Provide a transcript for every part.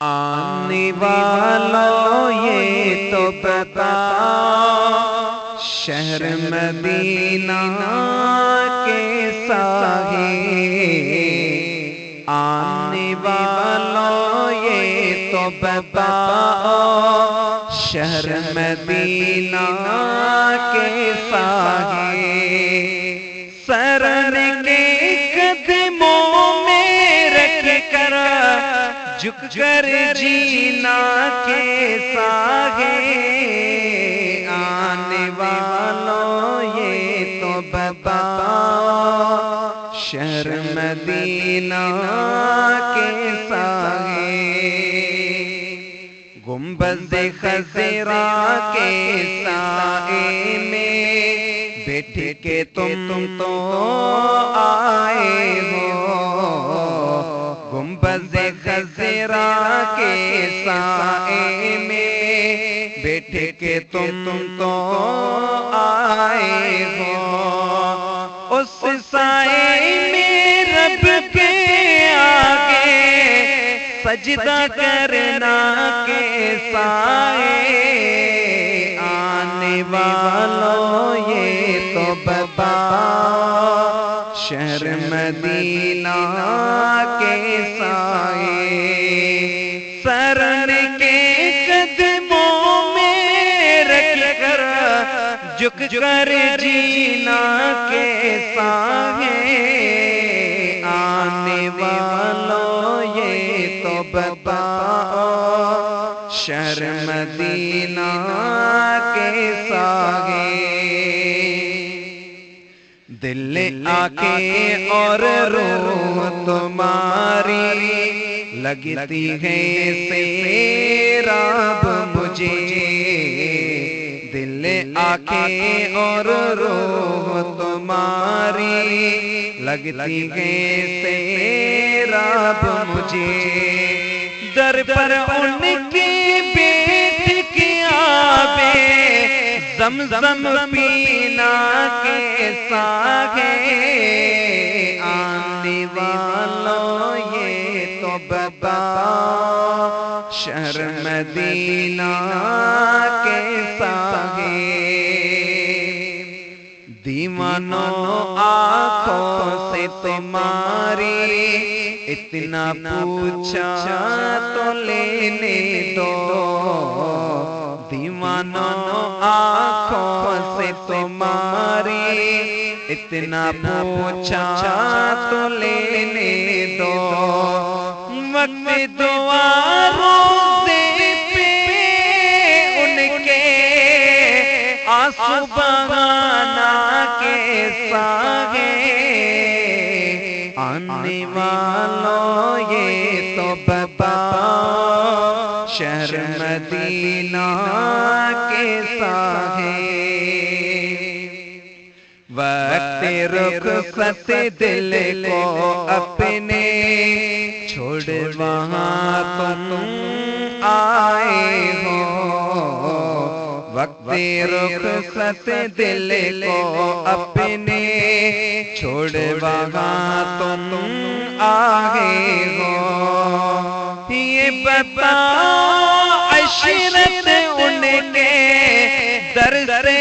آنے والوں یہ تو بتاؤ شہر مدینہ کیسا ہے۔ آنے والوں یہ تو بتاؤ شہر مدینہ کیسا ہے۔ سرن کے قدموں میں رکھ کر جھک کر جینا کیسا ہے۔ آنے والوں یہ تو بتاؤ شہر مدینہ کیسا ہے۔ گنبد خضرا کے سائے میں بیٹھ کے تم تو آئے ہو۔ گنبد خضرا کے سائے میں بیٹھ کے تم تو آئے ہو۔ اس سائے میں رب کے آگے سجدہ کرنا کیسا ہے۔ آنے والوں یہ تو بتاؤ شہر مدینہ کیسا ہے۔ سرن کے قدموں میں رکھ کر جھک کر جینا کیسا ہے۔ آنے والوں یہ تو بتاؤ شہر مدینہ کیسا ہے۔ دل آنکھیں اور روح تمہاری لگتی ہے سیراب مجھے۔ دل آنکھیں اور روح تمہاری لگتی ہے سیراب مجھے۔ در پر ان کی بیٹھ کے آبے زمزم پینا کیسا ہے۔ آنے والوں یہ تو بتاؤ شہر مدینہ کیسا ہے۔ دیوانوں آنکھوں سے تمہاری اتنا پوچھا تو لینے دو۔ دیوانوں آنکھوں سے تمہاری اتنا پوچھا تو لینے دو۔ وقت دعا روزے پہ ان کے آنسو بہانا کیسا ہے۔ آنے والوں یہ تو بتاؤ شہر مدینہ کیسا ہے۔ وقت رخصت دل کو اپنے چھوڑ وہاں تم آئے ہو۔ وقت رخصت دل کو اپنے چھوڑ وہاں تم آئے ہو۔ یہ بتاؤ عشرت ان کے در سے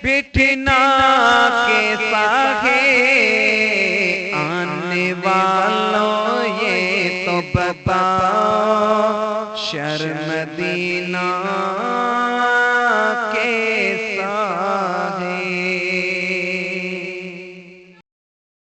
بٹھنا کیسا ہے۔ آنے والوں یہ تو بتاؤ شہر مدینہ